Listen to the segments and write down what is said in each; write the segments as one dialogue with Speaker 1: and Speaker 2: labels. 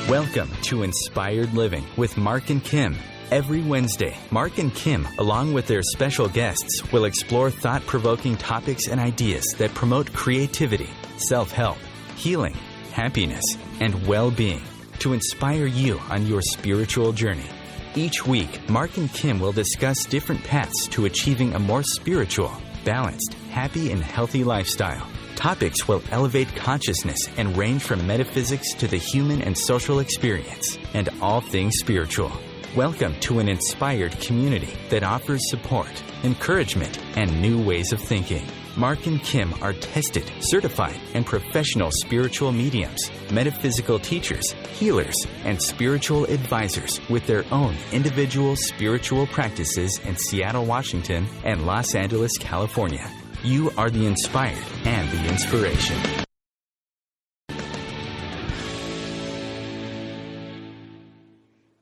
Speaker 1: Welcome to Inspired Living with Mark and Kim. Every Wednesday, Mark and Kim, along with their special guests, will explore thought-provoking topics and ideas that promote creativity, self-help, healing, happiness, and well-being to inspire you on your spiritual journey. Each week, Mark and Kim will discuss different paths to achieving a more spiritual, balanced, happy, and healthy lifestyle. Topics will elevate consciousness and range from metaphysics to the human and social experience, and all things spiritual. Welcome to an inspired community that offers support, encouragement, and new ways of thinking. Mark and Kim are tested, certified, and professional spiritual mediums, metaphysical teachers, healers, and spiritual advisors with their own individual spiritual practices in Seattle, Washington, and Los Angeles, California. You are the inspired and the inspiration.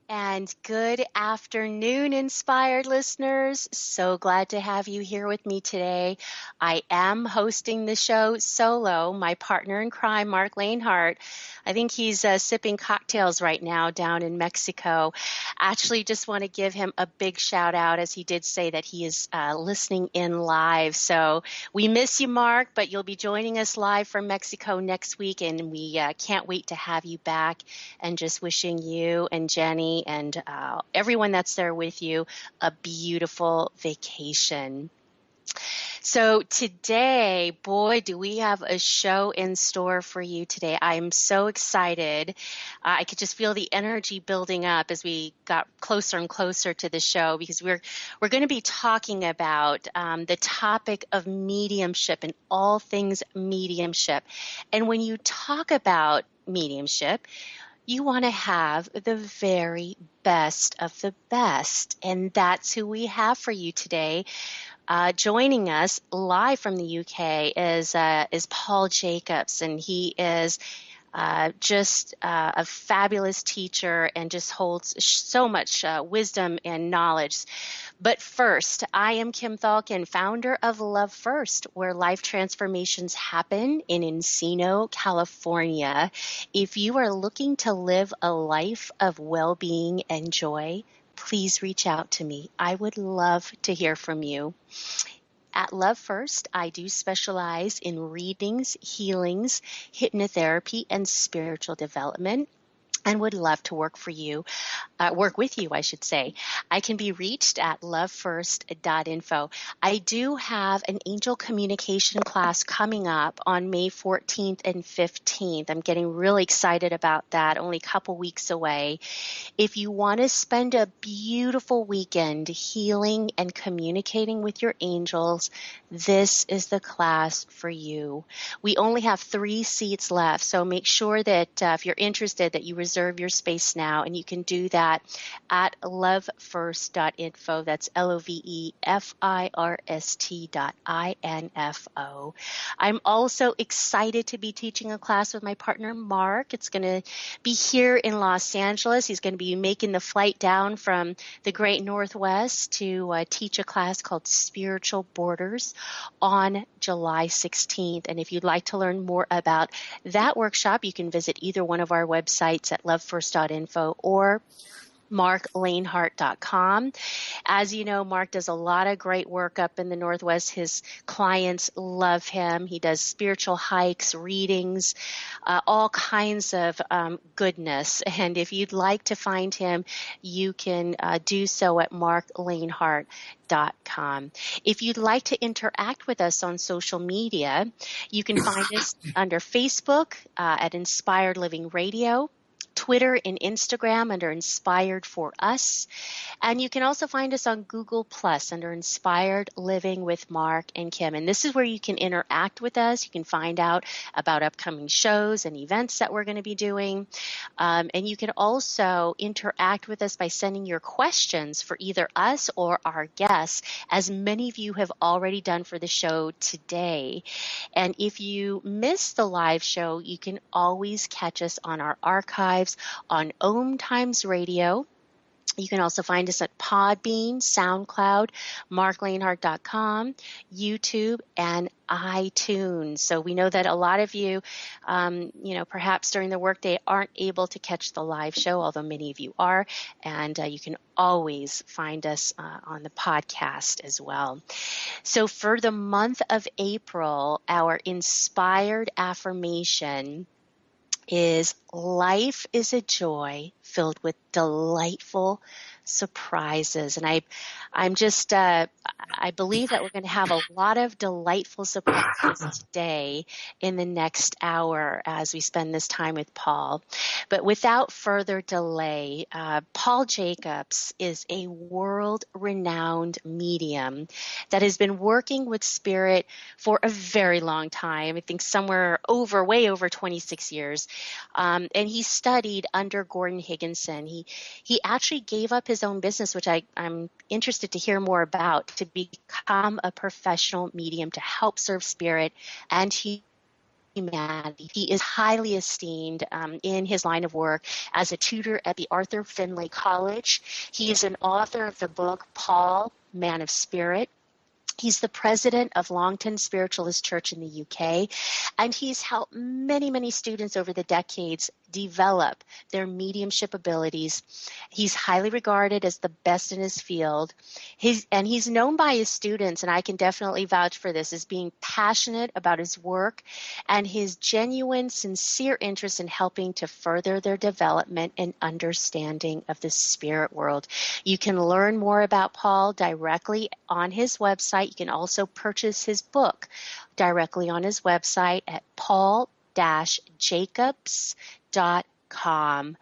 Speaker 2: And good afternoon, inspired listeners. So glad to have you here with me today. I am hosting the show solo. My partner in crime, Mark Lanehart, I think he's sipping cocktails right now down in Mexico. Actually, just want to give him a big shout out, as he did say that he is listening in live. So we miss you, Mark, but you'll be joining us live from Mexico next week, and we can't wait to have you back, and just wishing you and Jenny and everyone that's there with you a beautiful vacation. So today, boy, do we have a show in store for you today. I am so excited. I could just feel the energy building up as we got closer and closer to the show, because we're going to be talking about the topic of mediumship and all things mediumship. And when you talk about mediumship, you want to have the very best of the best, and that's who we have for you today. Joining us live from the UK is Paul Jacobs, and he is just a fabulous teacher and just holds so much wisdom and knowledge. But first, I am Kim Thalken, founder of Love First, where life transformations happen in Encino, California. If you are looking to live a life of well-being and joy, please reach out to me. I would love to hear from you. At Love First, I do specialize in readings, healings, hypnotherapy, and spiritual development, and would love to work with you, I should say. I can be reached at lovefirst.info. I do have an angel communication class coming up on May 14th and 15th. I'm getting really excited about that, only a couple weeks away. If you want to spend a beautiful weekend healing and communicating with your angels, this is the class for you. We only have 3 seats left, so make sure that if you're interested that you reserve your space now, and you can do that at lovefirst.info. That's lovefirst.info. I'm also excited to be teaching a class with my partner, Mark. It's going to be here in Los Angeles. He's going to be making the flight down from the Great Northwest to teach a class called Spiritual Borders on July 16th. And if you'd like to learn more about that workshop, you can visit either one of our websites at lovefirst.info or marklanehart.com. As you know, Mark does a lot of great work up in the Northwest. His clients love him. He does spiritual hikes, readings, all kinds of goodness. And if you'd like to find him, you can do so at marklanehart.com. If you'd like to interact with us on social media, you can find us under Facebook at Inspired Living Radio, Twitter and Instagram under Inspired for Us. And you can also find us on Google Plus under Inspired Living with Mark and Kim. And this is where you can interact with us. You can find out about upcoming shows and events that we're going to be doing. And you can also interact with us by sending your questions for either us or our guests, as many of you have already done for the show today. And if you miss the live show, you can always catch us on our archives on OMTimes Radio. You can also find us at Podbean, SoundCloud, marklanehart.com, YouTube, and iTunes. So we know that a lot of you, perhaps during the workday aren't able to catch the live show, although many of you are, and you can always find us on the podcast as well. So for the month of April, our inspired affirmation is life is a joy filled with delightful surprises. And I believe that we're going to have a lot of delightful surprises today in the next hour as we spend this time with Paul. But without further delay, Paul Jacobs is a world-renowned medium that has been working with spirit for a very long time. I think way over 26 years. And he studied under Gordon Higginson. He actually gave up his own business, which I'm interested to hear more about, to become a professional medium to help serve spirit and humanity. He is highly esteemed in his line of work as a tutor at the Arthur Findlay College. He is an author of the book Paul, Man of Spirit. He's the president of Longton Spiritualist Church in the UK, and he's helped many, many students over the decades develop their mediumship abilities. He's highly regarded as the best in his field. He's known by his students, and I can definitely vouch for this, as being passionate about his work and his genuine, sincere interest in helping to further their development and understanding of the spirit world. You can learn more about Paul directly on his website. You can also purchase his book directly on his website at paul-jacobs.com.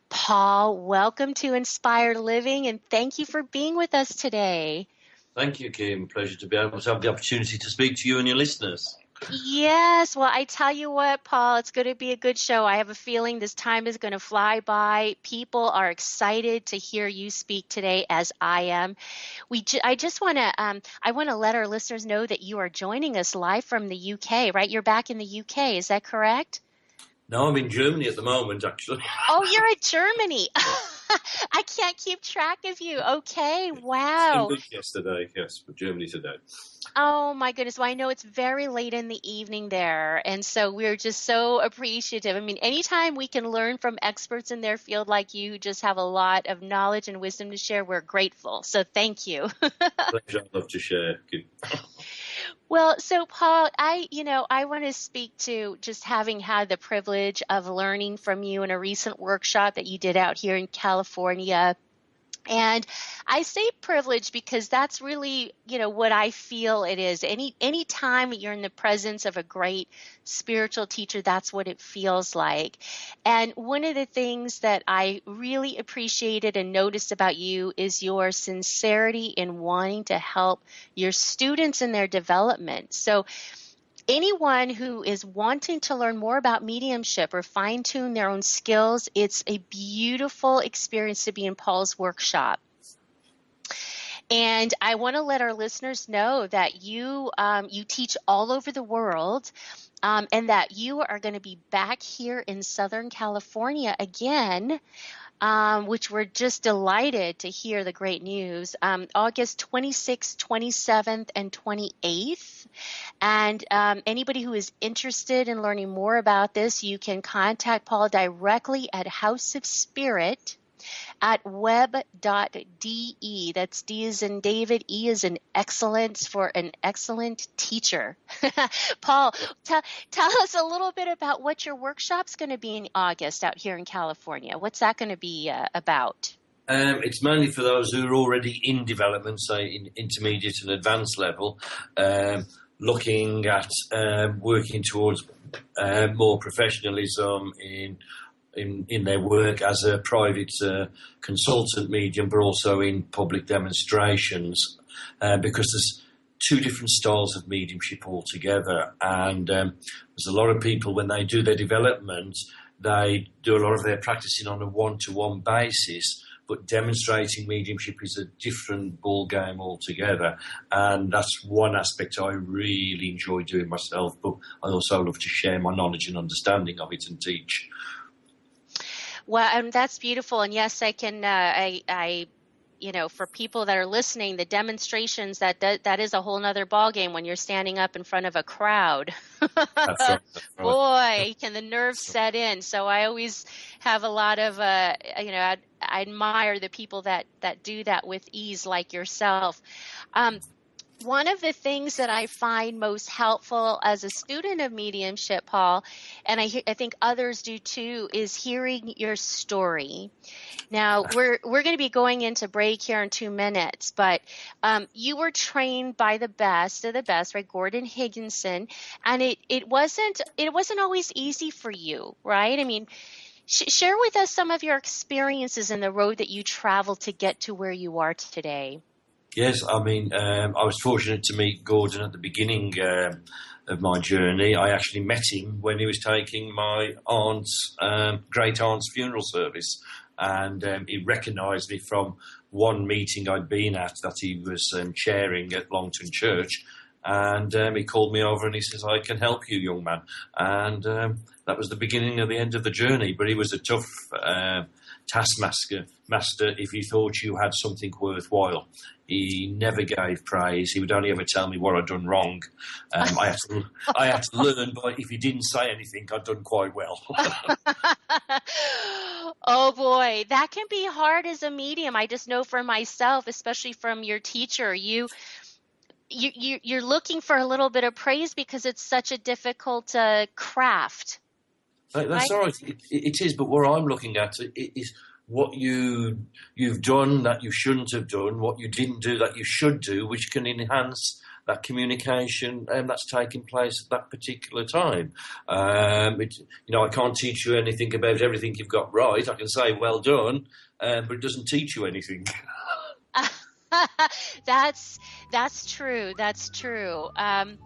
Speaker 2: Paul, welcome to Inspired Living, and thank you for being with us today.
Speaker 3: Thank you, Kim. Pleasure to be able to have the opportunity to speak to you and your listeners.
Speaker 2: Yes. Well, I tell you what, Paul, it's going to be a good show. I have a feeling this time is going to fly by. People are excited to hear you speak today, as I am. I want to let our listeners know that you are joining us live from the UK, right? You're back in the UK. Is that correct?
Speaker 3: No, I'm in Germany at the moment, actually.
Speaker 2: Oh, you're in Germany. I can't keep track of you. Okay. Wow.
Speaker 3: English yesterday, yes, but Germany today.
Speaker 2: Oh, my goodness. Well, I know it's very late in the evening there, and so we're just so appreciative. I mean, anytime we can learn from experts in their field like you, who just have a lot of knowledge and wisdom to share, we're grateful. So thank you.
Speaker 3: Pleasure. I'd love to share.
Speaker 2: Well, so Paul, I want to speak to just having had the privilege of learning from you in a recent workshop that you did out here in California. And I say privilege because that's really, what I feel it is. Any time you're in the presence of a great spiritual teacher, that's what it feels like. And one of the things that I really appreciated and noticed about you is your sincerity in wanting to help your students in their development. So anyone who is wanting to learn more about mediumship or fine-tune their own skills, it's a beautiful experience to be in Paul's workshop. And I want to let our listeners know that you teach all over the world, and that you are going to be back here in Southern California again, which we're just delighted to hear the great news, August 26th, 27th, and 28th. And anybody who is interested in learning more about this, you can contact Paul directly at House of Spirit at web.de. That's D as in David, E as in excellence, for an excellent teacher. Paul, tell us a little bit about what your workshop's going to be in August out here in California. What's that going to be about?
Speaker 3: It's mainly for those who are already in development, say in intermediate and advanced level, looking at working towards more professionalism in their work as a private consultant medium, but also in public demonstrations, because there's two different styles of mediumship altogether. And there's a lot of people, when they do their development, they do a lot of their practicing on a one-to-one basis, but demonstrating mediumship is a different ball game altogether. And that's one aspect I really enjoy doing myself, but I also love to share my knowledge and understanding of it and teach.
Speaker 2: Well, that's beautiful. And yes, I can, for people that are listening, the demonstrations, that is a whole nother ballgame when you're standing up in front of a crowd.
Speaker 3: That's right. That's right.
Speaker 2: Boy, can the nerves set in. So I always have a lot of, I admire the people that do that with ease, like yourself. One of the things that I find most helpful as a student of mediumship, Paul, and I think others do too, is hearing your story. Now, we're going to be going into break here in 2 minutes, but you were trained by the best of the best, right? Gordon Higginson, and it wasn't always easy for you, right? I mean, share with us some of your experiences in the road that you traveled to get to where you are today.
Speaker 3: Yes, I mean, I was fortunate to meet Gordon at the beginning of my journey. I actually met him when he was taking my great aunt's funeral service, and he recognised me from one meeting I'd been at that he was chairing at Longton Church, and he called me over and he says, "I can help you, young man," and that was the beginning of the end of the journey. But he was a tough taskmaster if he thought you had something worthwhile. He never gave praise. He would only ever tell me what I'd done wrong. I had to learn, but if he didn't say anything, I'd done quite well.
Speaker 2: Oh boy, that can be hard as a medium. I just know for myself, especially from your teacher, you're looking for a little bit of praise because it's such a difficult craft.
Speaker 3: That's
Speaker 2: right?
Speaker 3: all right. It is, but what I'm looking at is what you've done that you shouldn't have done, what you didn't do that you should do, which can enhance that communication that's taking place at that particular time. I can't teach you anything about everything you've got right. I can say well done, but it doesn't teach you anything.
Speaker 2: That's true. That's true. And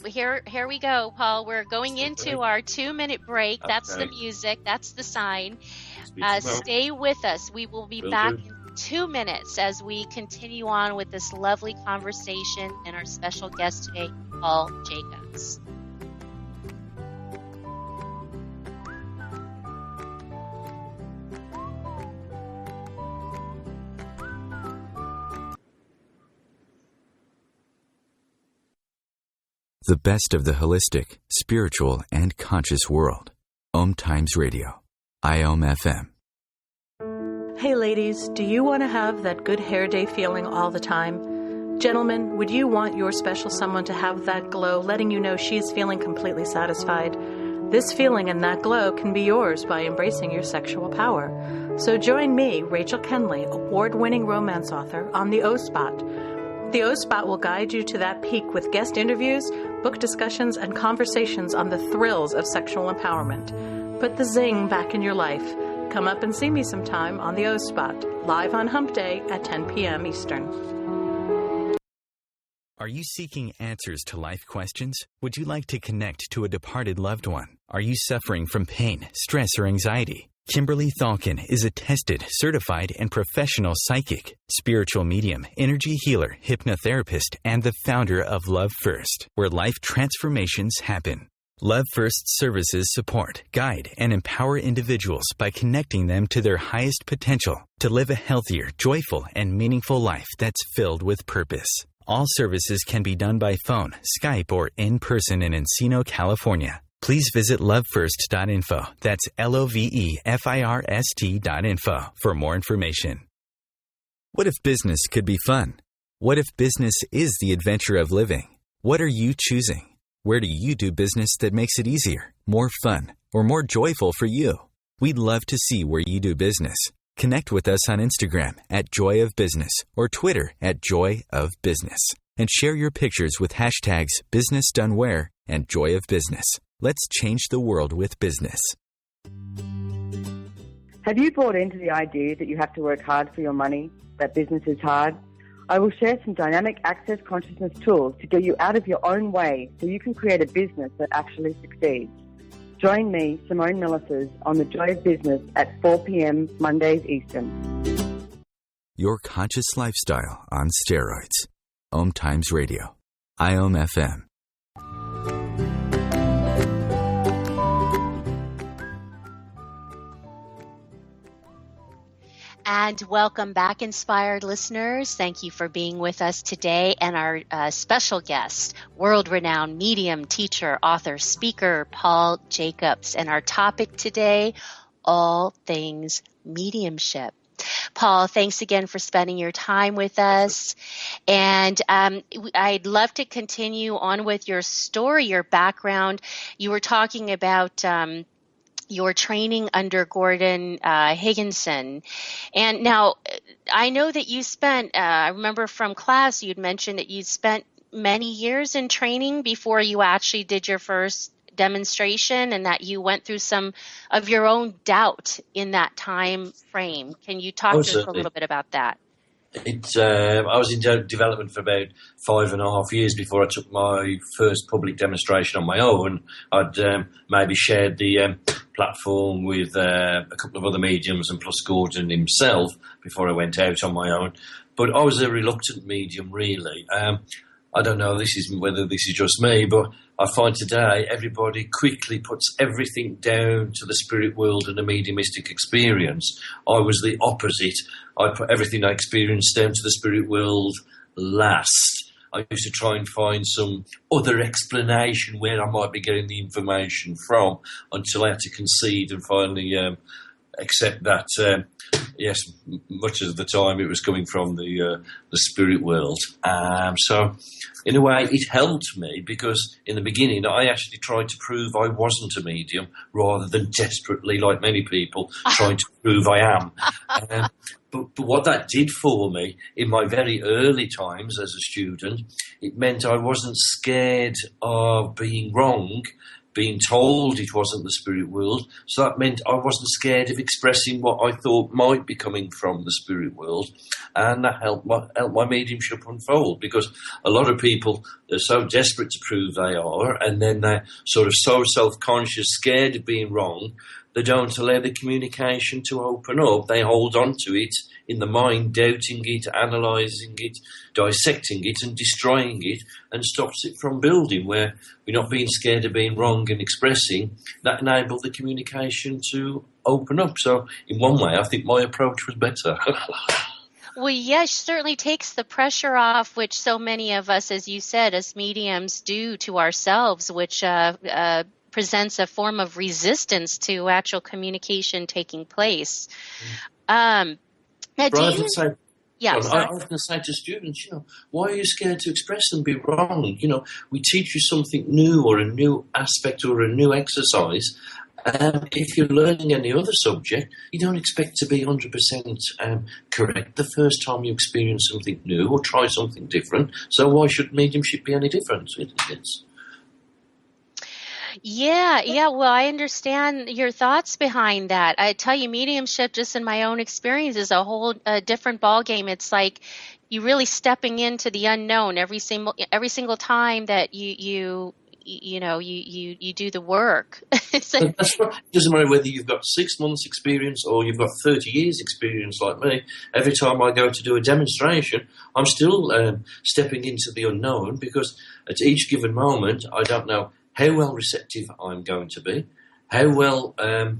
Speaker 2: here we go, Paul. We're going into our 2-minute break. That's the music. That's the sign. Stay with us. We will be back in 2 minutes as we continue on with this lovely conversation and our special guest today, Paul Jacobs.
Speaker 1: The best of the holistic, spiritual, and conscious world. OMTimes Radio. IOM FM.
Speaker 4: Hey ladies, do you want to have that good hair day feeling all the time? Gentlemen, would you want your special someone to have that glow, letting you know she's feeling completely satisfied? This feeling and that glow can be yours by embracing your sexual power. So join me, Rachel Kenley, award-winning romance author, on the O-Spot. The O-Spot will guide you to that peak with guest interviews, book discussions, and conversations on the thrills of sexual empowerment. Put the zing back in your life. Come up and see me sometime on the O-Spot, live on Hump Day at 10 p.m. Eastern.
Speaker 1: Are you seeking answers to life questions? Would you like to connect to a departed loved one? Are you suffering from pain, stress, or anxiety? Kimberly Thalkin is a tested, certified, and professional psychic, spiritual medium, energy healer, hypnotherapist, and the founder of Love First, where life transformations happen. Love First services support, guide, and empower individuals by connecting them to their highest potential to live a healthier, joyful, and meaningful life that's filled with purpose. All services can be done by phone, Skype, or in person in Encino, California. Please visit lovefirst.info. That's LOVEFIRST.info for more information. What if business could be fun? What if business is the adventure of living? What are you choosing? Where do you do business that makes it easier, more fun, or more joyful for you? We'd love to see where you do business. Connect with us on Instagram at Joy of Business or Twitter at Joy of Business. And share your pictures with hashtags BusinessDoneWhere and Joy of Business. Let's change the world with business.
Speaker 5: Have you bought into the idea that you have to work hard for your money, that business is hard? I will share some dynamic access consciousness tools to get you out of your own way so you can create a business that actually succeeds. Join me, Simone Millicers, on The Joy of Business at 4 p.m. Mondays Eastern.
Speaker 1: Your conscious lifestyle on steroids. OMTimes Radio. IOM FM.
Speaker 2: And welcome back, inspired listeners. Thank you for being with us today. And our special guest, world-renowned medium, teacher, author, speaker, Paul Jacobs. And our topic today, all things mediumship. Paul, thanks again for spending your time with us. And I'd love to continue on with your story, your background. You were talking about your training under Gordon Higginson. And now I know that you spent, I remember from class you'd mentioned that you'd spent many years in training before you actually did your first demonstration, and that you went through some of your own doubt in that time frame. Can you talk to us a little bit about that?
Speaker 3: I was in development for about 5.5 years before I took my first public demonstration on my own. I'd maybe shared the platform with a couple of other mediums and plus Gordon himself before I went out on my own. But I was a reluctant medium, really. I don't know whether this is just me, but I find today everybody quickly puts everything down to the spirit world and a mediumistic experience. I was the opposite. I put everything I experienced down to the spirit world last. I used to try and find some other explanation where I might be getting the information from until I had to concede and finally accept that, yes, much of the time it was coming from the spirit world. So, in a way, it helped me because in the beginning I actually tried to prove I wasn't a medium rather than desperately, like many people, trying to prove I am. But what that did for me in my very early times as a student, it meant I wasn't scared of being wrong, being told it wasn't the spirit world. So that meant I wasn't scared of expressing what I thought might be coming from the spirit world. And that helped my mediumship unfold, because a lot of people are so desperate to prove they are, and then they're sort of so self-conscious, scared of being wrong, they don't allow the communication to open up. They hold on to it in the mind, doubting it, analysing it, dissecting it and destroying it, and stops it from building, where we're not being scared of being wrong and expressing. That enabled the communication to open up. So in one way, I think my approach was better.
Speaker 2: Well, yes, certainly takes the pressure off, which so many of us, as you said, as mediums do to ourselves, which presents a form of resistance to actual communication taking place. Now, I often
Speaker 3: say to students, why are you scared to express and be wrong? We teach you something new or a new aspect or a new exercise. If you're learning any other subject, you don't expect to be 100% correct the first time you experience something new or try something different. So why should mediumship be any different?
Speaker 2: Yeah. Well, I understand your thoughts behind that. I tell you, mediumship, just in my own experience, is a whole different ballgame. It's like you're really stepping into the unknown every single time that you do the work.
Speaker 3: That's right. It doesn't matter whether you've got 6 months experience or you've got 30 years experience like me. Every time I go to do a demonstration, I'm still stepping into the unknown, because at each given moment, I don't know how well receptive I'm going to be, how well the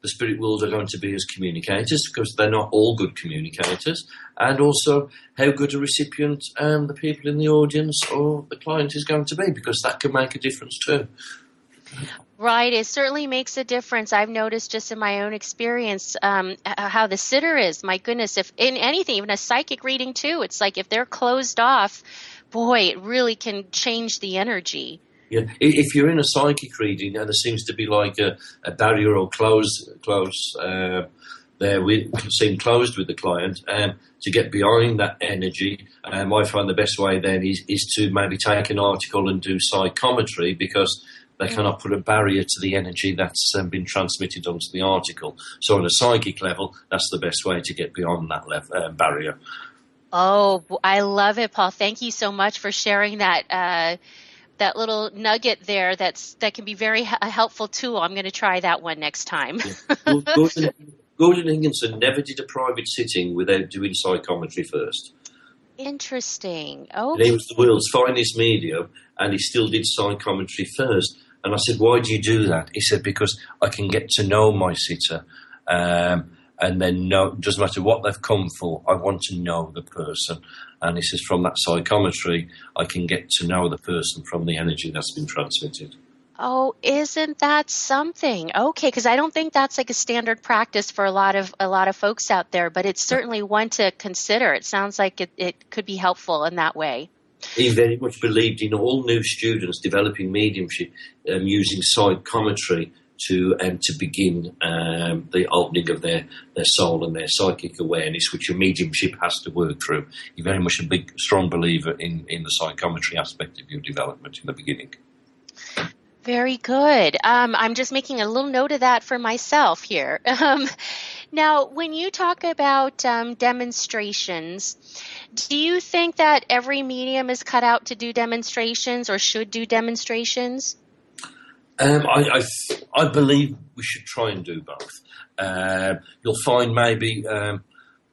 Speaker 3: spirit world are going to be as communicators, because they're not all good communicators, and also how good a recipient the people in the audience or the client is going to be, because that can make a difference too.
Speaker 2: Right, it certainly makes a difference. I've noticed just in my own experience how the sitter is. My goodness, if in anything, even a psychic reading too, it's like if they're closed off, boy, it really can change the energy.
Speaker 3: Yeah, if you're in a psychic reading and there seems to be like a barrier or close there, we seem closed with the client, to get behind that energy, I find the best way then is to maybe take an article and do psychometry, because they cannot put a barrier to the energy that's been transmitted onto the article. So on a psychic level, that's the best way to get beyond that barrier.
Speaker 2: Oh, I love it, Paul. Thank you so much for sharing that that little nugget there. That can be very a helpful tool. I'm going to try that one next time.
Speaker 3: Yeah. Gordon Higginson never did a private sitting without doing psychometry first.
Speaker 2: Interesting.
Speaker 3: Okay. And he was the world's finest medium, and he still did psychometry first. And I said, why do you do that? He said, because I can get to know my sitter. and then know, it doesn't matter what they've come for, I want to know the person. And he says from that psychometry, I can get to know the person from the energy that's been transmitted.
Speaker 2: Oh, isn't that something? Okay, because I don't think that's like a standard practice for a lot of folks out there, but it's certainly one to consider. It sounds like it could be helpful in that way.
Speaker 3: He very much believed in all new students developing mediumship using psychometry to begin the opening of their soul and their psychic awareness, which your mediumship has to work through. He's very much a big, strong believer in the psychometry aspect of your development in the beginning.
Speaker 2: Very good. I'm just making a little note of that for myself here. Now, when you talk about demonstrations, do you think that every medium is cut out to do demonstrations or should do demonstrations?
Speaker 3: I believe we should try and do both. You'll find maybe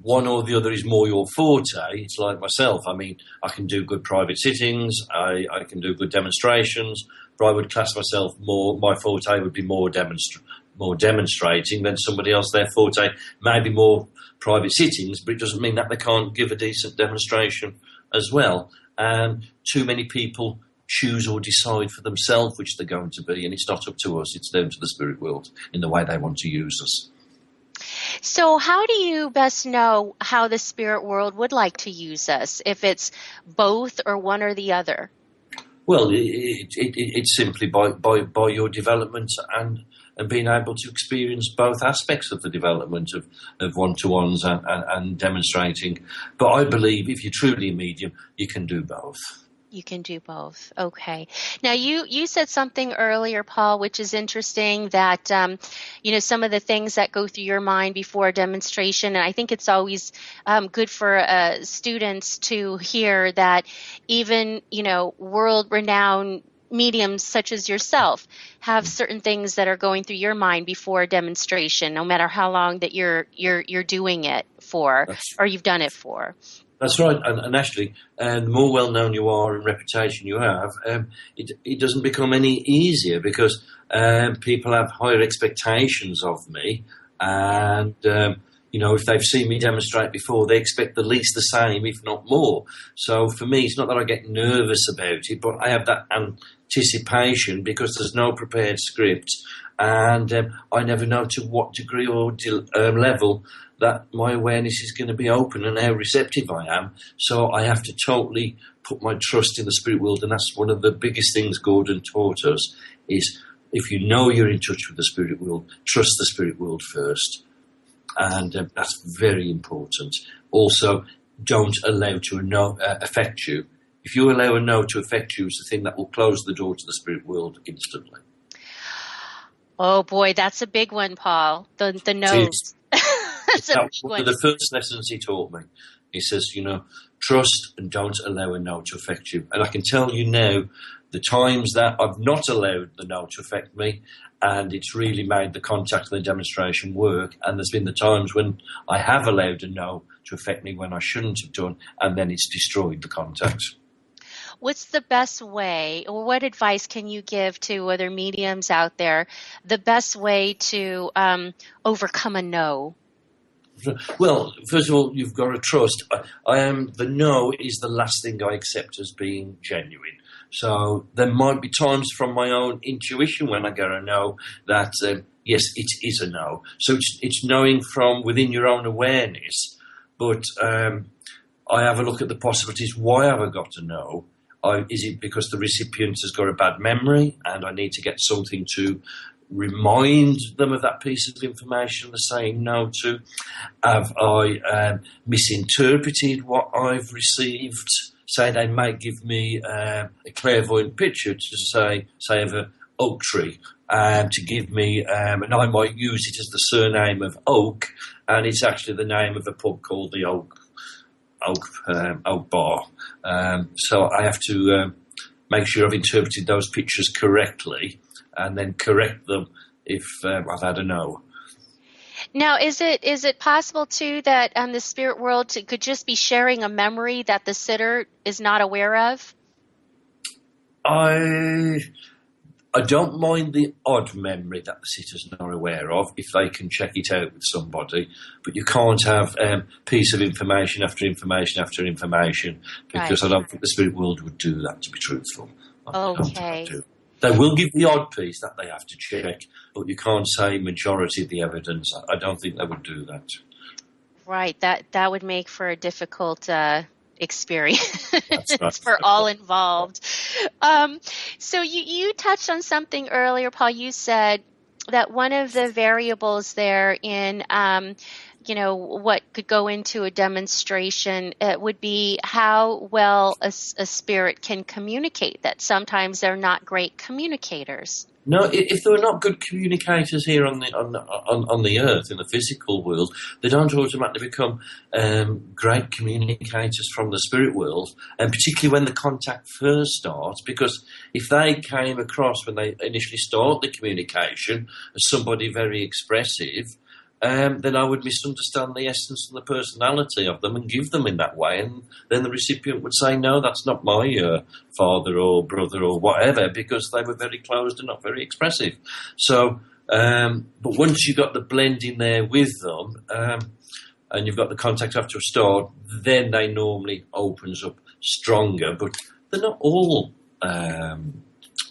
Speaker 3: one or the other is more your forte. It's like myself. I mean, I can do good private sittings. I can do good demonstrations. But I would class myself more. My forte would be more demonstrating than somebody else. Their forte may be more private sittings, but it doesn't mean that they can't give a decent demonstration as well. Too many people choose or decide for themselves which they're going to be, and it's not up to us. It's down to the spirit world in the way they want to use us.
Speaker 2: So how do you best know how the spirit world would like to use us, if it's both or one or the other?
Speaker 3: Well, it's simply by your development and being able to experience both aspects of the development of one-to-ones and demonstrating. But I believe if you're truly a medium, you can do both.
Speaker 2: You can do both. Okay. Now, you said something earlier, Paul, which is interesting, that, some of the things that go through your mind before a demonstration, and I think it's always good for students to hear that even, world-renowned mediums such as yourself have certain things that are going through your mind before a demonstration, no matter how long that you're doing it for or you've done it for.
Speaker 3: That's right, and actually, the more well-known you are and reputation you have, it doesn't become any easier because people have higher expectations of me, and if they've seen me demonstrate before, they expect the least the same, if not more. So for me, it's not that I get nervous about it, but I have that anticipation because there's no prepared script, and I never know to what degree or level that my awareness is going to be open and how receptive I am. So I have to totally put my trust in the spirit world, and that's one of the biggest things Gordon taught us, is if you know you're in touch with the spirit world, trust the spirit world first. And that's very important. Also, don't allow to a no affect you. If you allow a no to affect you, it's the thing that will close the door to the spirit world instantly.
Speaker 2: Oh boy, that's a big one, Paul. The no's. That's a big one.
Speaker 3: One of the first lessons he taught me. He says, trust and don't allow a no to affect you. And I can tell you now, the times that I've not allowed the no to affect me, and it's really made the contact and the demonstration work. And there's been the times when I have allowed a no to affect me when I shouldn't have done, and then it's destroyed the contact.
Speaker 2: What's the best way, or what advice can you give to other mediums out there, the best way to overcome a no?
Speaker 3: Well, first of all, you've got to trust. The no is the last thing I accept as being genuine. So there might be times from my own intuition when I get a no that, yes, it is a no. So it's knowing from within your own awareness. But I have a look at the possibilities. Why have I got a no? Is it because the recipient has got a bad memory and I need to get something to remind them of that piece of information they're saying no to? Have I misinterpreted what I've received? Say they might give me a clairvoyant picture to say of an oak tree, to give me, and I might use it as the surname of Oak, and it's actually the name of a pub called the Oak Bar. So I have to make sure I've interpreted those pictures correctly, and then correct them if I've had a no.
Speaker 2: Now, is it possible too that the spirit world could just be sharing a memory that the sitter is not aware of?
Speaker 3: I don't mind the odd memory that the sitter's not aware of if they can check it out with somebody, but you can't have piece of information after information after information, because I don't think the spirit world would do that, to be truthful.
Speaker 2: Okay.
Speaker 3: They will give the odd piece that they have to check, but you can't say majority of the evidence. I don't think they would do that.
Speaker 2: Right. That would make for a difficult experience
Speaker 3: Right.
Speaker 2: for all involved. So you touched on something earlier, Paul. You said that one of the variables there in what could go into a demonstration would be how well a spirit can communicate, that sometimes they're not great communicators.
Speaker 3: No, if they're not good communicators here on the earth, in the physical world, they don't automatically become great communicators from the spirit world, and particularly when the contact first starts, because if they came across when they initially start the communication as somebody very expressive, then I would misunderstand the essence and the personality of them and give them in that way. And then the recipient would say, no, that's not my father or brother or whatever, because they were very closed and not very expressive. So, but once you've got the blend in there with them, and you've got the contact after a start, then they normally opens up stronger. But they're not all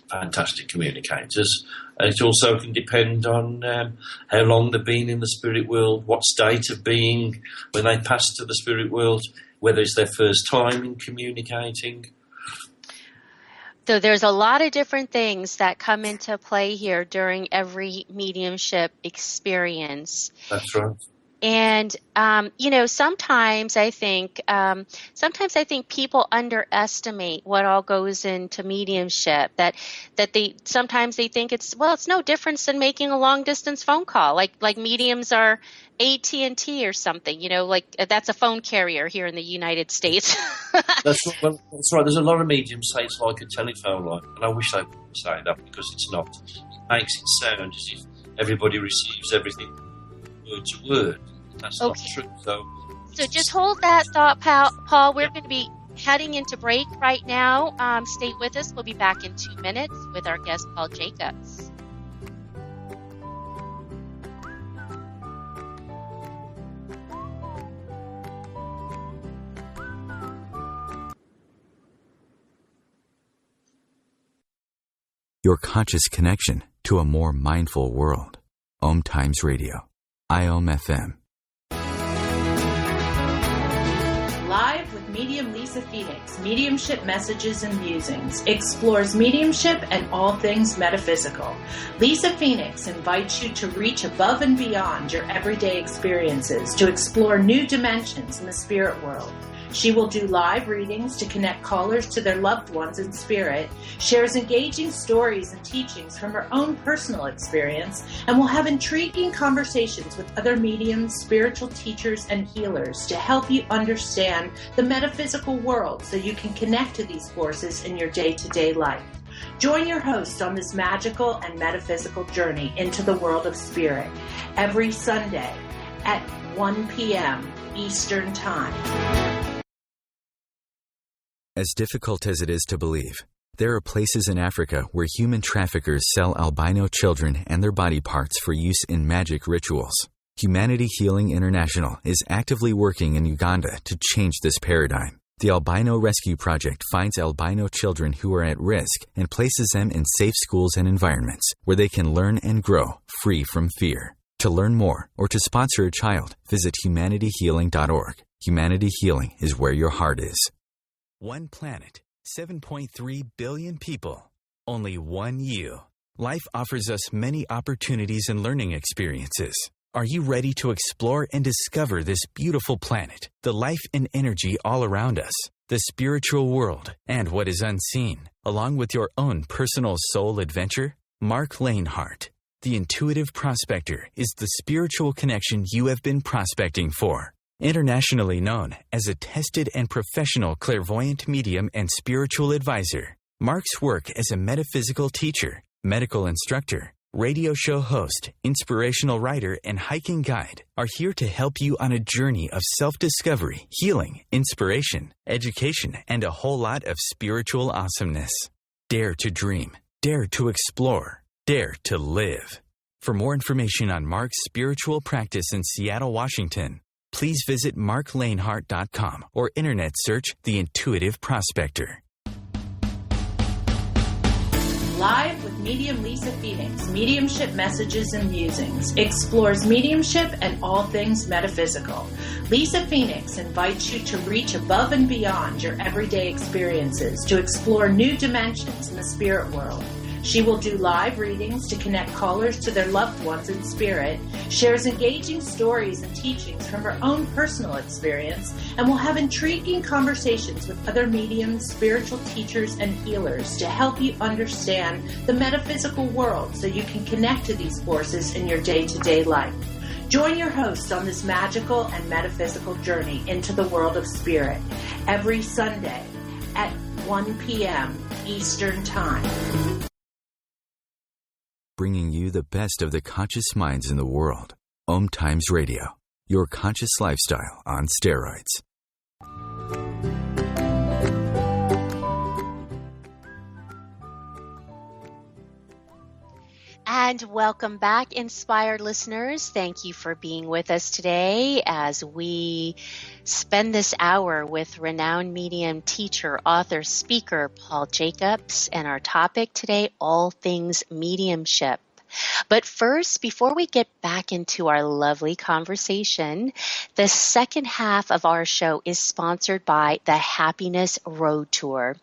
Speaker 3: fantastic communicators. And it also can depend on how long they've been in the spirit world, what state of being when they pass to the spirit world, whether it's their first time in communicating.
Speaker 2: So there's a lot of different things that come into play here during every mediumship experience.
Speaker 3: That's right.
Speaker 2: And, sometimes I think people underestimate what all goes into mediumship, that they sometimes they think it's no difference than making a long distance phone call. Like mediums are AT&T or something, that's a phone carrier here in the United States.
Speaker 3: That's right. There's a lot of mediums say it's like a telephone line, and I wish they would say that, because it's not. It makes it sound as if everybody receives everything word to word. That's not true. So
Speaker 2: just hold that thought, Paul. We're going to be heading into break right now. Stay with us. We'll be back in 2 minutes with our guest, Paul Jacobs.
Speaker 1: Your conscious connection to a more mindful world. OMTimes Radio. IOM FM.
Speaker 4: Live with medium Lisa Phoenix, Mediumship Messages and Musings, explores mediumship and all things metaphysical. Lisa Phoenix invites you to reach above and beyond your everyday experiences, to explore new dimensions in the spirit world. She will do live readings to connect callers to their loved ones in spirit, shares engaging stories and teachings from her own personal experience, and will have intriguing conversations with other mediums, spiritual teachers, and healers to help you understand the metaphysical world so you can connect to these forces in your day-to-day life. Join your host on this magical and metaphysical journey into the world of spirit every Sunday at 1 p.m. Eastern Time.
Speaker 1: As difficult as it is to believe, there are places in Africa where human traffickers sell albino children and their body parts for use in magic rituals. Humanity Healing International is actively working in Uganda to change this paradigm. The Albino Rescue Project finds albino children who are at risk and places them in safe schools and environments where they can learn and grow free from fear. To learn more or to sponsor a child, visit humanityhealing.org. Humanity Healing is where your heart is. One planet, 7.3 billion people, only one you. Life offers us many opportunities and learning experiences. Are you ready to explore and discover this beautiful planet, the life and energy all around us, the spiritual world, and what is unseen, along with your own personal soul adventure? Mark Lanehart, the intuitive prospector, is the spiritual connection you have been prospecting for. Internationally known as a tested and professional clairvoyant medium and spiritual advisor, Mark's work as a metaphysical teacher, medical instructor, radio show host, inspirational writer, and hiking guide are here to help you on a journey of self-discovery, healing, inspiration, education, and a whole lot of spiritual awesomeness. Dare to dream. Dare to explore. Dare to live. For more information on Mark's spiritual practice in Seattle, Washington, please visit marklanehart.com or internet search The Intuitive Prospector.
Speaker 4: Live with medium Lisa Phoenix, Mediumship Messages and Musings, explores mediumship and all things metaphysical. Lisa Phoenix invites you to reach above and beyond your everyday experiences to explore new dimensions in the spirit world. She will do live readings to connect callers to their loved ones in spirit, shares engaging stories and teachings from her own personal experience, and will have intriguing conversations with other mediums, spiritual teachers, and healers to help you understand the metaphysical world so you can connect to these forces in your day-to-day life. Join your host on this magical and metaphysical journey into the world of spirit every Sunday at 1 p.m. Eastern Time.
Speaker 1: Bringing you the best of the conscious minds in the world. OMTimes Radio, your conscious lifestyle on steroids.
Speaker 2: And welcome back, inspired listeners. Thank you for being with us today as we spend this hour with renowned medium, teacher, author, speaker, Paul Jacobs, and our topic today, all things mediumship. But first, before we get back into our lovely conversation, the second half of our show is sponsored by the Happiness Road Tour.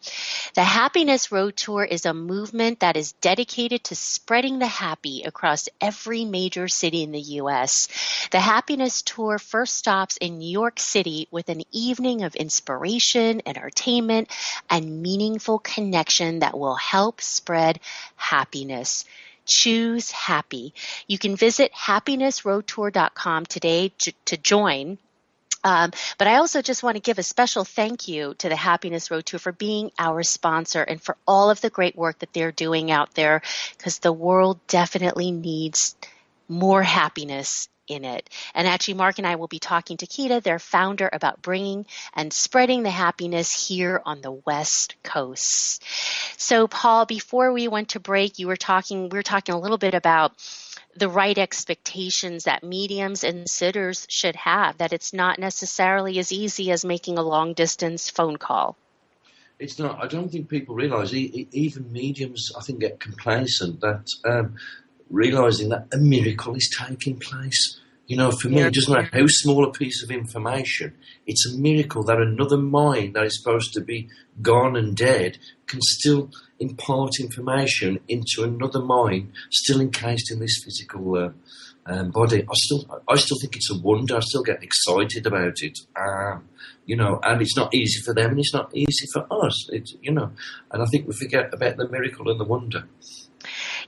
Speaker 2: The Happiness Road Tour is a movement that is dedicated to spreading the happy across every major city in the U.S. The Happiness Tour first stops in New York City with an evening of inspiration, entertainment, and meaningful connection that will help spread happiness. Choose happy. You can visit happinessroadtour.com today to join. But I also just want to give a special thank you to the Happiness Road Tour for being our sponsor and for all of the great work that they're doing out there, because the world definitely needs more happiness in it. And actually, Mark and I will be talking to Kita, their founder, about bringing and spreading the happiness here on the West Coast. So, Paul, before we went to break, we were talking a little bit about the right expectations that mediums and sitters should have, that it's not necessarily as easy as making a long-distance phone call.
Speaker 3: It's not. I don't think people realise, even mediums, I think, get complacent that realising that a miracle is taking place. You know, for me, it doesn't matter how small a piece of information, it's a miracle that another mind that is supposed to be gone and dead can still impart information into another mind still encased in this physical body. I still think it's a wonder. I still get excited about it. You know, and it's not easy for them and it's not easy for us. It's, you know, and I think we forget about the miracle and the wonder.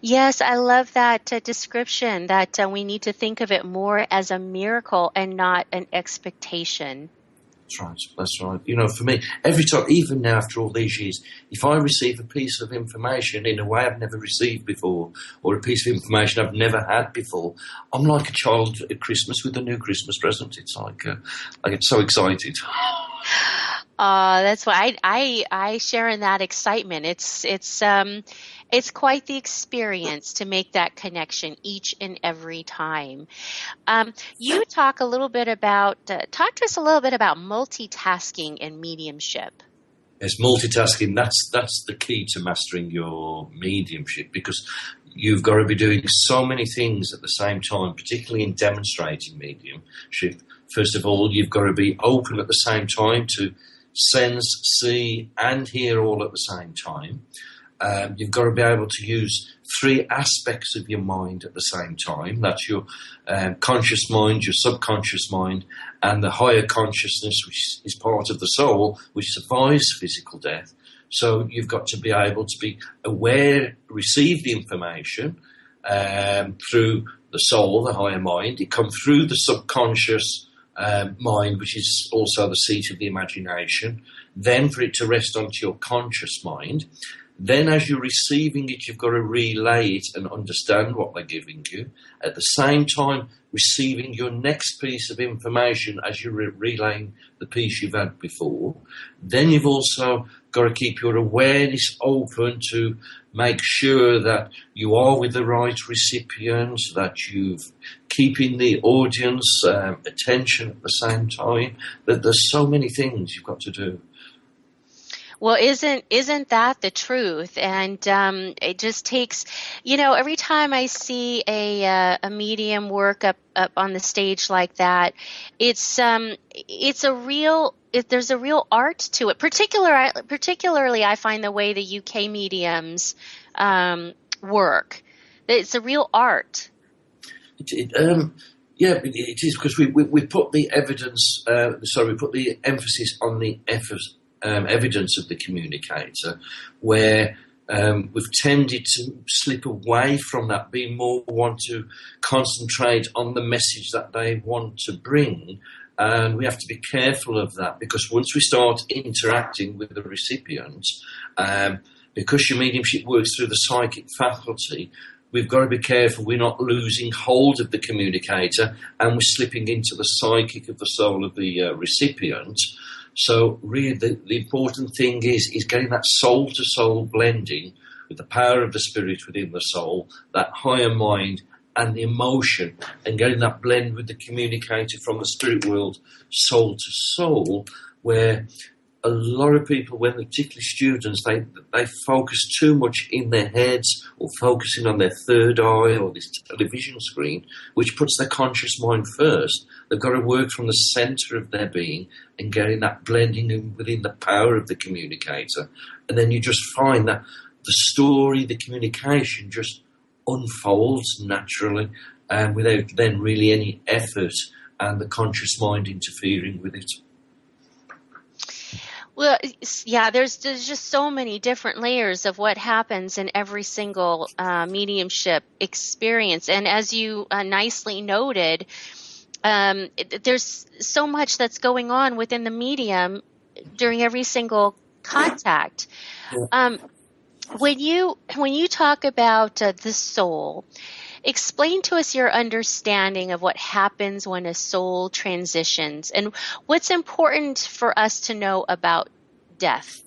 Speaker 2: Yes, I love that description, that we need to think of it more as a miracle and not an expectation.
Speaker 3: That's right. You know, for me, every time, even now after all these years, if I receive a piece of information in a way I've never received before, or a piece of information I've never had before, I'm like a child at Christmas with a new Christmas present. It's like, I get so excited.
Speaker 2: That's why I share in that excitement. It's quite the experience to make that connection each and every time. You talk to us a little bit about multitasking and mediumship.
Speaker 3: Yes, multitasking, that's the key to mastering your mediumship, because you've got to be doing so many things at the same time, particularly in demonstrating mediumship. First of all, you've got to be open at the same time to sense, see, and hear all at the same time. You've got to be able to use three aspects of your mind at the same time. That's your conscious mind, your subconscious mind, and the higher consciousness, which is part of the soul, which survives physical death. So you've got to be able to be aware, receive the information through the soul, the higher mind. It comes through the subconscious mind, which is also the seat of the imagination, then for it to rest onto your conscious mind. Then as you're receiving it, you've got to relay it and understand what they're giving you. At the same time, receiving your next piece of information as you're relaying the piece you've had before. Then you've also got to keep your awareness open to make sure that you are with the right recipient, that you've keeping the audience attention at the same time. That there's so many things you've got to do.
Speaker 2: Well, isn't that the truth? And it just takes, every time I see a medium work up on the stage like that, there's a real art to it. Particularly, I find the way the UK mediums work. It's a real art.
Speaker 3: Yeah, it is, because we put the evidence. We put the emphasis on the evidence of the communicator, where we've tended to slip away from that, being more want to concentrate on the message that they want to bring. And we have to be careful of that, because once we start interacting with the recipient, because your mediumship works through the psychic faculty, we've got to be careful we're not losing hold of the communicator and we're slipping into the psychic of the soul of the recipient. So really the important thing is getting that soul-to-soul blending with the power of the spirit within the soul, that higher mind and the emotion, and getting that blend with the communicator from the spirit world, soul-to-soul, where a lot of people, when particularly students, they focus too much in their heads or focusing on their third eye or this television screen, which puts their conscious mind first. They've got to work from the centre of their being and getting that blending in within the power of the communicator. And then you just find that the story, the communication just unfolds naturally, without then really any effort and the conscious mind interfering with it.
Speaker 2: Well, yeah, there's just so many different layers of what happens in every single mediumship experience. And as you nicely noted, there's so much that's going on within the medium during every single contact. When you talk about the soul, explain to us your understanding of what happens when a soul transitions and what's important for us to know about death.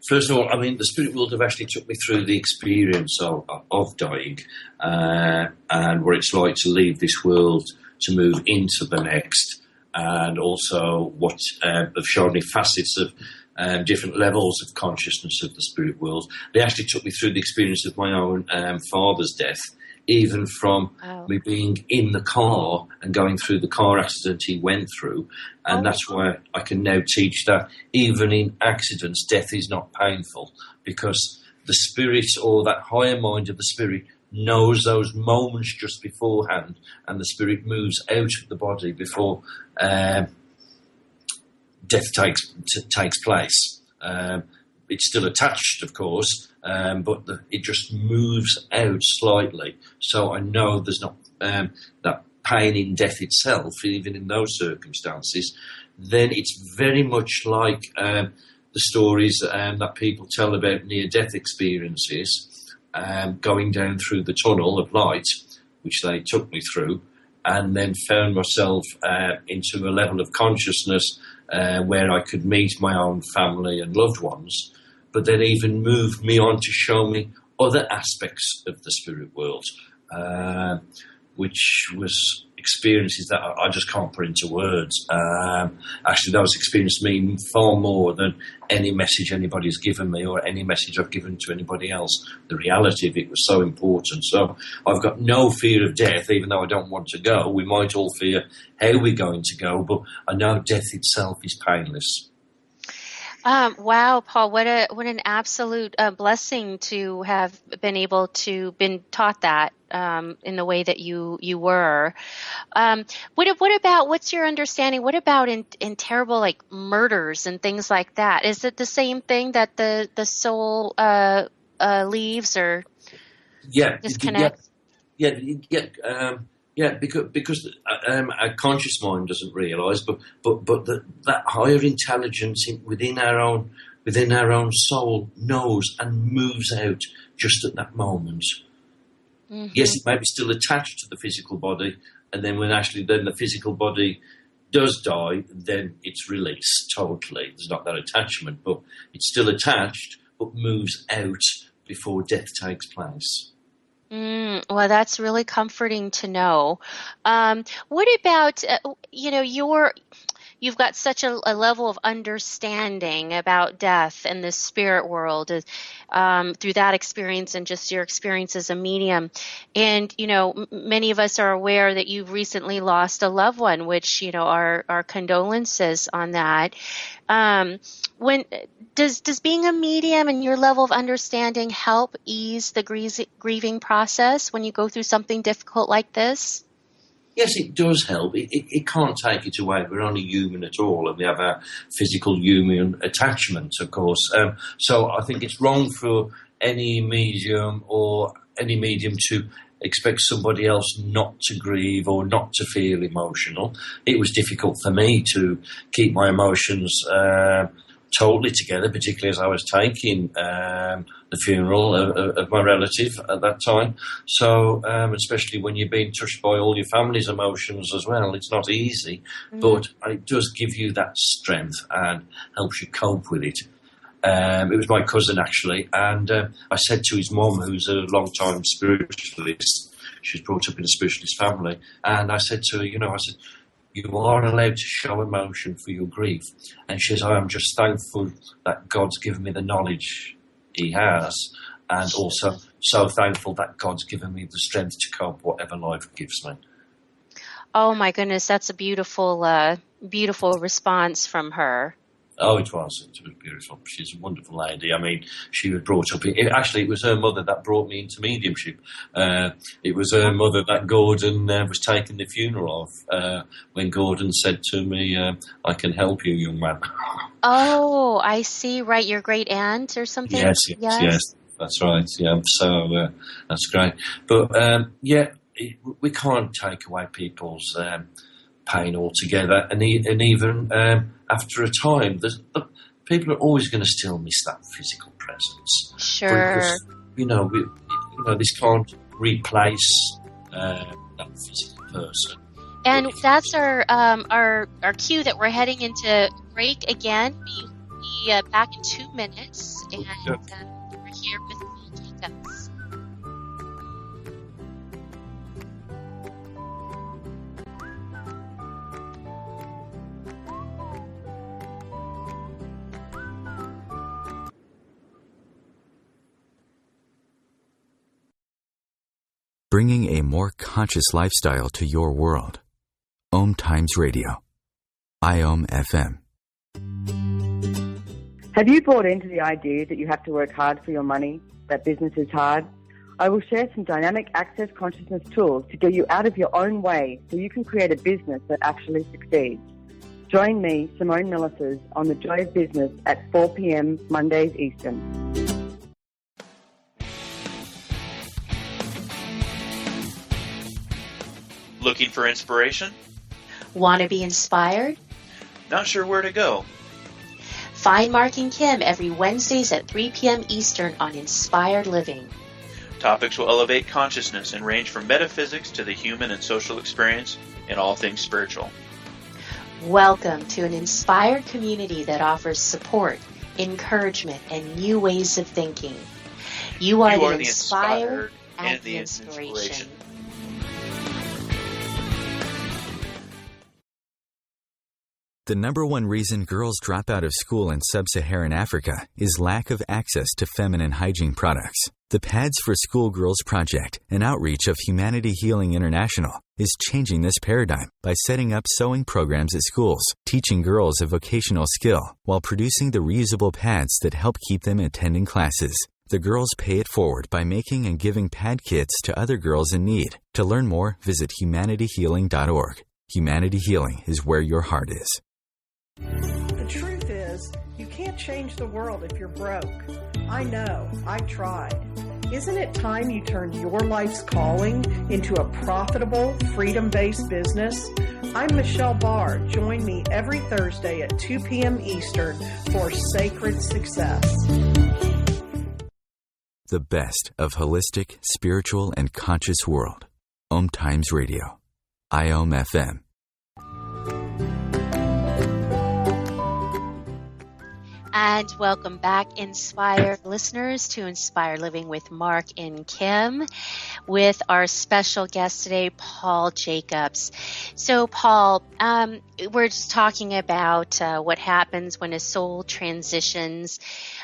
Speaker 3: First of all, I mean, the spirit world have actually took me through the experience of dying and what it's like to leave this world to move into the next, and also what have shown me facets of different levels of consciousness of the spirit world. They actually took me through the experience of my own father's death, even from me being in the car and going through the car accident he went through. And that's why I can now teach that even in accidents, death is not painful, because the spirit, or that higher mind of the spirit, knows those moments just beforehand, and the spirit moves out of the body before death takes place. It's still attached, of course, but it just moves out slightly. So I know there's not that pain in death itself, even in those circumstances. Then it's very much like the stories that people tell about near-death experiences, going down through the tunnel of light, which they took me through, and then found myself into a level of consciousness where I could meet my own family and loved ones, but then even moved me on to show me other aspects of the spirit world, which was experiences that I just can't put into words. Actually, those experiences mean far more than any message anybody's given me or any message I've given to anybody else. The reality of it was so important. So I've got no fear of death, even though I don't want to go. We might all fear how we're going to go, but I know death itself is painless.
Speaker 2: Wow, Paul, what an absolute blessing to have been able to been taught that in the way that you were. What about, what's your understanding? What about in terrible like murders and things like that? Is it the same thing that the soul leaves or disconnects?
Speaker 3: Yeah, because our conscious mind doesn't realise, but that higher intelligence within our own soul knows and moves out just at that moment. Mm-hmm. Yes, it may be still attached to the physical body, and then when actually then the physical body does die, then it's released totally. There's not that attachment, but it's still attached, but moves out before death takes place.
Speaker 2: Well, that's really comforting to know. What about, you've got such a level of understanding about death and the spirit world through that experience and just your experience as a medium. And, many of us are aware that you've recently lost a loved one, which, our condolences on that. Does being a medium and your level of understanding help ease the grieving process when you go through something difficult like this?
Speaker 3: Yes, it does help. It can't take it away. We're only human at all, and we have our physical human attachments, of course. So I think it's wrong for any medium to expect somebody else not to grieve or not to feel emotional. It was difficult for me to keep my emotions totally together, particularly as I was taking the funeral of my relative at that time. So, especially when you're being touched by all your family's emotions as well, it's not easy, but it does give you that strength and helps you cope with it. It was my cousin, actually, and I said to his mum, who's a long-time spiritualist, she was brought up in a spiritualist family, and I said to her, you are allowed to show emotion for your grief. And she says, I'm just thankful that God's given me the knowledge he has, and also so thankful that God's given me the strength to cope whatever life gives me.
Speaker 2: Oh, my goodness, that's a beautiful response from her.
Speaker 3: Oh, it was beautiful. She's a wonderful lady. I mean, she was brought up it was her mother that brought me into mediumship. It was her mother that Gordon was taking the funeral of when Gordon said to me, I can help you, young man.
Speaker 2: Oh, I see. Right. Your great aunt or something?
Speaker 3: Yes. That's right. Yeah. So that's great. But, we can't take away people's pain altogether, and even after a time, people are always going to still miss that physical presence.
Speaker 2: Sure.
Speaker 3: Because, this can't replace that physical person.
Speaker 2: And that's our cue that we're heading into break again. We'll be back in 2 minutes, and we're here with full details.
Speaker 1: Bringing a more conscious lifestyle to your world. OMTimes Radio. IOM FM.
Speaker 5: Have you bought into the idea that you have to work hard for your money, that business is hard? I will share some dynamic access consciousness tools to get you out of your own way so you can create a business that actually succeeds. Join me, Simone Millisers, on The Joy of Business at 4 p.m. Mondays Eastern.
Speaker 6: Looking for inspiration?
Speaker 2: Want to be inspired?
Speaker 6: Not sure where to go?
Speaker 2: Find Mark and Kim every Wednesdays at 3 p.m. Eastern on Inspired Living.
Speaker 6: Topics will elevate consciousness and range from metaphysics to the human and social experience and all things spiritual.
Speaker 2: Welcome to an inspired community that offers support, encouragement, and new ways of thinking. You are the inspired and the inspiration.
Speaker 1: The number one reason girls drop out of school in sub-Saharan Africa is lack of access to feminine hygiene products. The Pads for Schoolgirls Project, an outreach of Humanity Healing International, is changing this paradigm by setting up sewing programs at schools, teaching girls a vocational skill, while producing the reusable pads that help keep them attending classes. The girls pay it forward by making and giving pad kits to other girls in need. To learn more, visit humanityhealing.org. Humanity Healing is where your heart is.
Speaker 7: The truth is, you can't change the world if you're broke. I know, I've tried. Isn't it time you turned your life's calling into a profitable, freedom-based business? I'm Michelle Barr. Join me every Thursday at 2 p.m. Eastern for Sacred Success.
Speaker 1: The best of holistic, spiritual, and conscious world. OMTimes Radio. IOM FM.
Speaker 2: And welcome back, Inspired listeners, to Inspired Living with Mark and Kim, with our special guest today, Paul Jacobs. So, Paul, we're just talking about what happens when a soul transitions.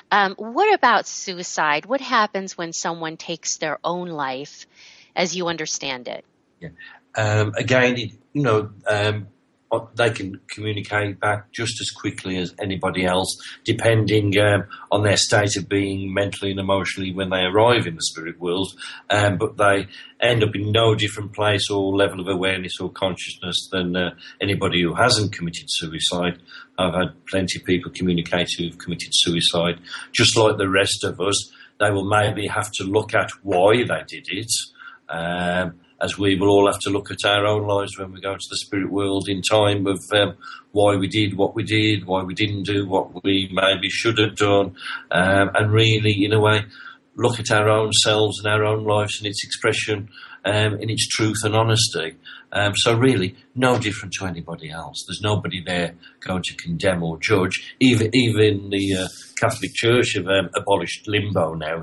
Speaker 2: What about suicide? What happens when someone takes their own life, as you understand it?
Speaker 3: Yeah. Again, they can communicate back just as quickly as anybody else, depending on their state of being mentally and emotionally when they arrive in the spirit world. But they end up in no different place or level of awareness or consciousness than anybody who hasn't committed suicide. I've had plenty of people communicate who've committed suicide. Just like the rest of us, they will maybe have to look at why they did it. As we will all have to look at our own lives when we go to the spirit world in time of why we did what we did, why we didn't do what we maybe should have done, and really, in a way, look at our own selves and our own lives and its expression in its truth and honesty. So really, no different to anybody else. There's nobody there going to condemn or judge. Even the Catholic Church have abolished limbo now.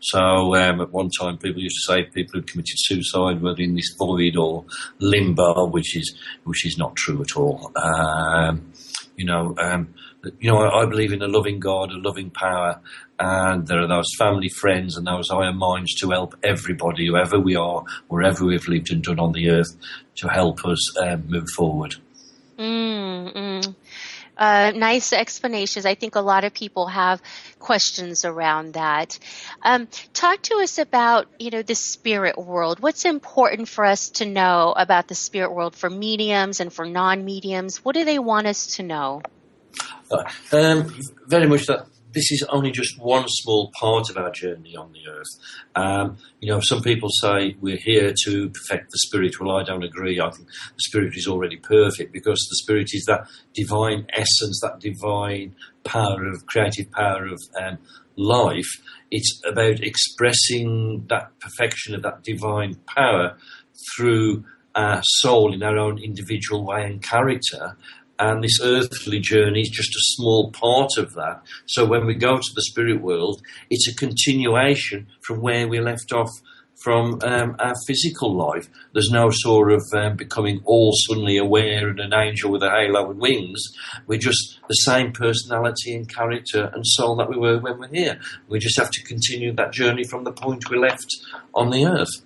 Speaker 3: So at one time, people used to say people who committed suicide were in this void or limbo, which is not true at all. I believe in a loving God, a loving power, and there are those family, friends, and those higher minds to help everybody, whoever we are, wherever we've lived and done on the earth, to help us move forward.
Speaker 2: Nice explanations. I think a lot of people have questions around that. Talk to us about, the spirit world. What's important for us to know about the spirit world for mediums and for non-mediums? What do they want us to know?
Speaker 3: Very much that this is only just one small part of our journey on the earth. Some people say we're here to perfect the spirit. Well, I don't agree. I think the spirit is already perfect, because the spirit is that divine essence, that divine power of creative power of life. It's about expressing that perfection of that divine power through our soul in our own individual way and character. And this earthly journey is just a small part of that. So when we go to the spirit world, it's a continuation from where we left off from our physical life. There's no sort of becoming all suddenly aware and an angel with a halo and wings. We're just the same personality and character and soul that we were when we're here. We just have to continue that journey from the point we left on the earth.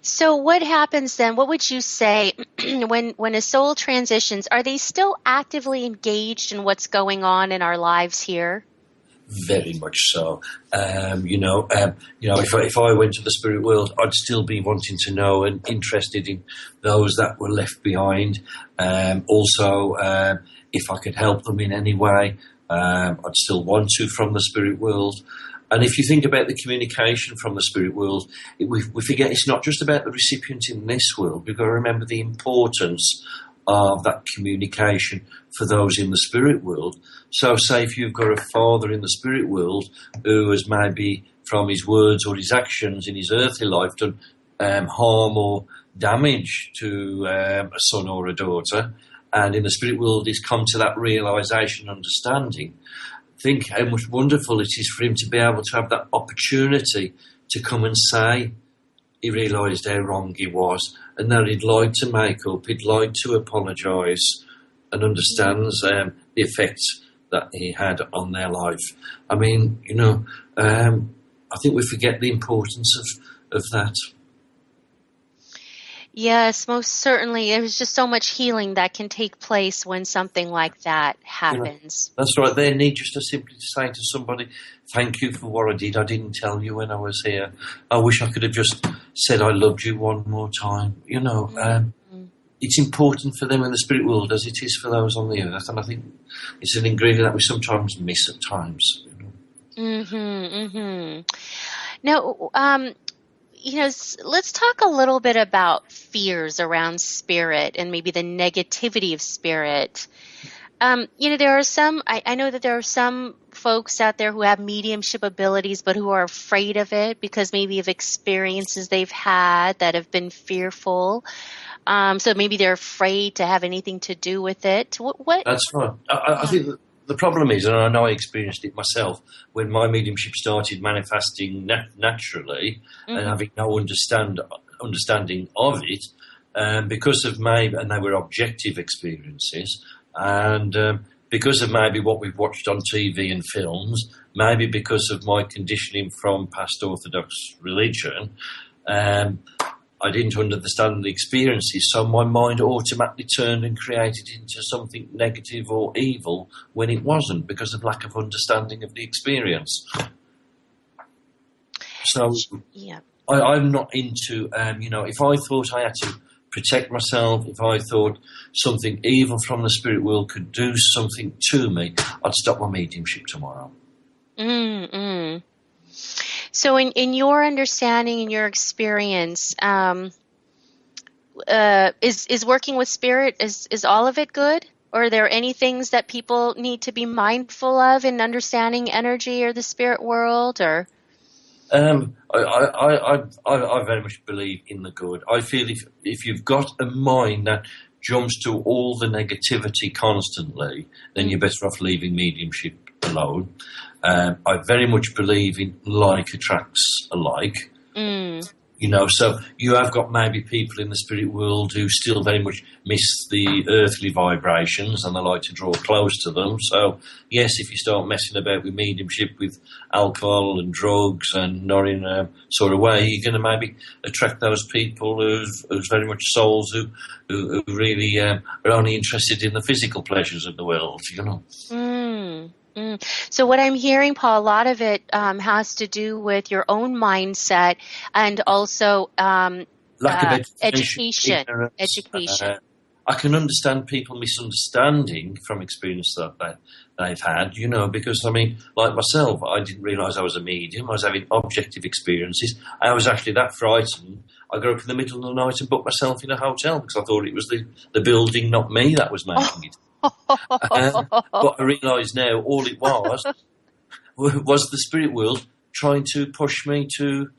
Speaker 2: So what happens then? What would you say when a soul transitions? Are they still actively engaged in what's going on in our lives here?
Speaker 3: Very much so. If I went to the spirit world, I'd still be wanting to know and interested in those that were left behind. Also, if I could help them in any way, I'd still want to from the spirit world. And if you think about the communication from the spirit world, we forget it's not just about the recipient in this world. We've got to remember the importance of that communication for those in the spirit world. So say if you've got a father in the spirit world who has maybe from his words or his actions in his earthly life done harm or damage to a son or a daughter, and in the spirit world he's come to that realisation, understanding, think how much wonderful it is for him to be able to have that opportunity to come and say he realised how wrong he was and that he'd like to make up, he'd like to apologise, and understands the effects that he had on their life. I mean, I think we forget the importance of that.
Speaker 2: Yes, most certainly. There's just so much healing that can take place when something like that happens.
Speaker 3: That's right. They need just to simply say to somebody, thank you for what I did. I didn't tell you when I was here. I wish I could have just said I loved you one more time. It's important for them in the spirit world as it is for those on the earth. And I think it's an ingredient that we sometimes miss at times.
Speaker 2: Now, let's talk a little bit about fears around spirit and maybe the negativity of spirit. There are some, I know that there are some folks out there who have mediumship abilities, but who are afraid of it because maybe of experiences they've had that have been fearful. So maybe they're afraid to have anything to do with it. What?
Speaker 3: That's right. I think the problem is, and I know I experienced it myself, when my mediumship started manifesting naturally and having no understanding of it, because of maybe, and they were objective experiences, and because of maybe what we've watched on TV and films, maybe because of my conditioning from past Orthodox religion, I didn't understand the experiences, so my mind automatically turned and created into something negative or evil when it wasn't, because of lack of understanding of the experience. So
Speaker 2: Yeah.
Speaker 3: I'm not into, if I thought I had to protect myself, if I thought something evil from the spirit world could do something to me, I'd stop my mediumship tomorrow.
Speaker 2: Mm-mm. So in your understanding, in your experience, is working with spirit, is all of it good? Or are there any things that people need to be mindful of in understanding energy or the spirit world? Or
Speaker 3: I very much believe in the good. I feel if you've got a mind that jumps to all the negativity constantly, then you're better off leaving mediumship alone. I very much believe in like attracts alike. So you have got maybe people in the spirit world who still very much miss the earthly vibrations and they like to draw close to them. So, yes, if you start messing about with mediumship, with alcohol and drugs and not in a sort of way, you're going to maybe attract those people who's very much souls who really are only interested in the physical pleasures of the world,
Speaker 2: So what I'm hearing, Paul, a lot of it has to do with your own mindset and also
Speaker 3: lack of
Speaker 2: education.
Speaker 3: I can understand people misunderstanding from experience that they've had, because, like myself, I didn't realise I was a medium. I was having objective experiences. I was actually that frightened. I got up in the middle of the night and booked myself in a hotel because I thought it was the building, not me, that was making it. But I realise now all it was the spirit world trying to push me to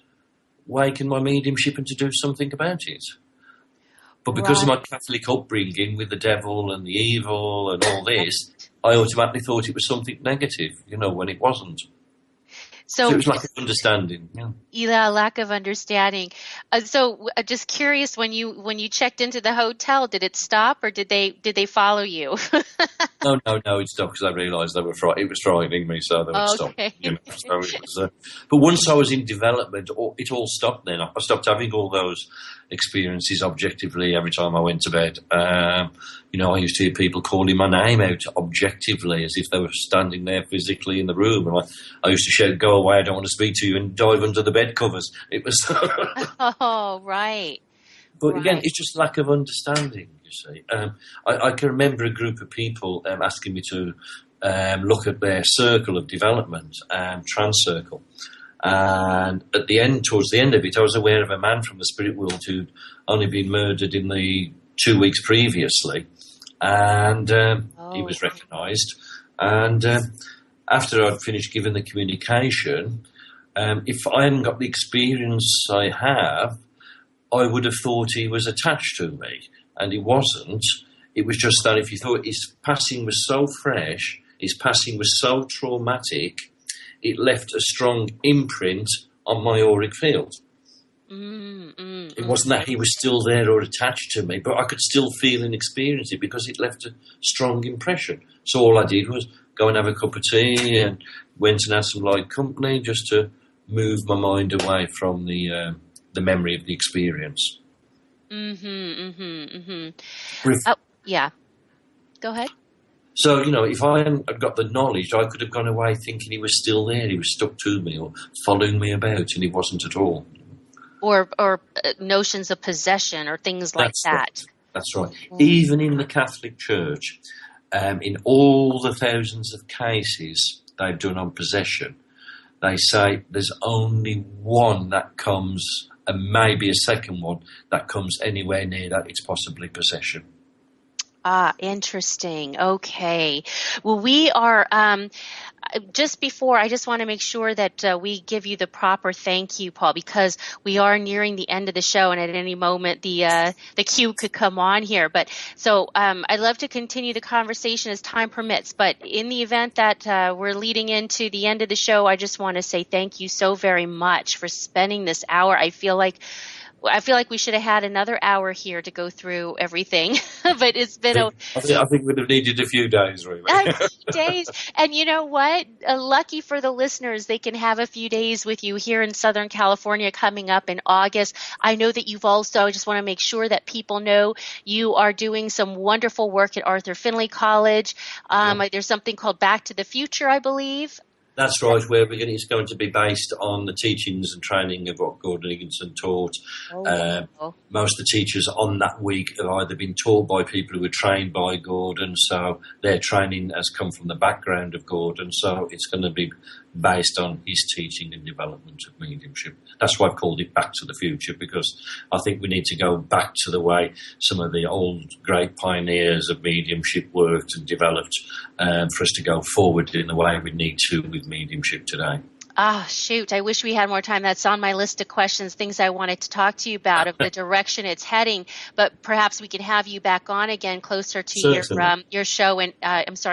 Speaker 3: waken my mediumship and to do something about it. But because of my Catholic upbringing with the devil and the evil and all this, I automatically thought it was something negative, when it wasn't. So it was lack of understanding.
Speaker 2: Yeah, lack of understanding. Just curious, when you checked into the hotel, did it stop or did they follow you?
Speaker 3: No, it stopped because I realised it was frightening me, so they would stop. So it was, but once I was in development, it all stopped then. I stopped having all those experiences objectively every time I went to bed. I used to hear people calling my name out objectively as if they were standing there physically in the room. And I used to shout, "Go away, I don't want to speak to you," and dive under the bed covers. It was...
Speaker 2: Oh, right.
Speaker 3: But again, it's just lack of understanding, you see. I can remember a group of people asking me to look at their circle of development, trans circle. And towards the end of it, I was aware of a man from the spirit world who'd only been murdered in the 2 weeks previously. And he was recognised. And after I'd finished giving the communication, if I hadn't got the experience I have, I would have thought he was attached to me. And he wasn't. It was just that if you thought his passing was so fresh, his passing was so traumatic, it left a strong imprint on my auric field. It wasn't that he was still there or attached to me, but I could still feel and experience it because it left a strong impression. So all I did was go and have a cup of tea and went and had some light company just to move my mind away from the memory of the experience.
Speaker 2: Yeah. Go ahead.
Speaker 3: So, if I hadn't got the knowledge, I could have gone away thinking he was still there, he was stuck to me or following me about, and he wasn't at all.
Speaker 2: Or notions of possession or things like that.
Speaker 3: That's right. Even in the Catholic Church, in all the thousands of cases they've done on possession, they say there's only one that comes, and maybe a second one, that comes anywhere near that. It's possibly possession.
Speaker 2: Interesting. Okay. Well, we are, just before, I just want to make sure that we give you the proper thank you, Paul, because we are nearing the end of the show, and at any moment the cue could come on here. But so I'd love to continue the conversation as time permits. But in the event that we're leading into the end of the show, I just want to say thank you so very much for spending this hour. I feel like we should have had another hour here to go through everything, but it's been
Speaker 3: I think we'd have needed a few days, really.
Speaker 2: a few days. And you know what? Lucky for the listeners, they can have a few days with you here in Southern California coming up in August. I know that you've also, I just want to make sure that people know you are doing some wonderful work at Arthur Findlay College. There's something called Back to the Future, I believe.
Speaker 3: That's right, where it's going to be based on the teachings and training of what Gordon Higginson taught. Most of the teachers on that week have either been taught by people who were trained by Gordon, so their training has come from the background of Gordon, so it's going to be based on his teaching and development of mediumship. That's why I've called it Back to the Future, because I think we need to go back to the way some of the old great pioneers of mediumship worked and developed for us to go forward in the way we need to with mediumship today.
Speaker 2: Shoot. I wish we had more time. That's on my list of questions, things I wanted to talk to you about, of the direction it's heading. But perhaps we can have you back on again closer to your show and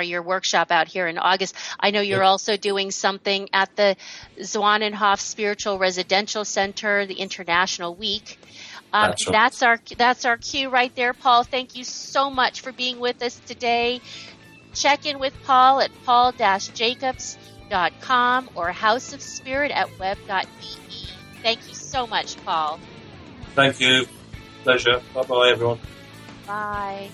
Speaker 2: your workshop out here in August. I know you're also doing something at the Zwanenhof Spiritual Residential Center, the International Week. That's our cue right there, Paul. Thank you so much for being with us today. Check in with Paul at paul-jacobs.com or houseofspirit@web.de. Thank you so much, Paul.
Speaker 3: Thank you. Pleasure. Bye-bye, everyone.
Speaker 2: Bye.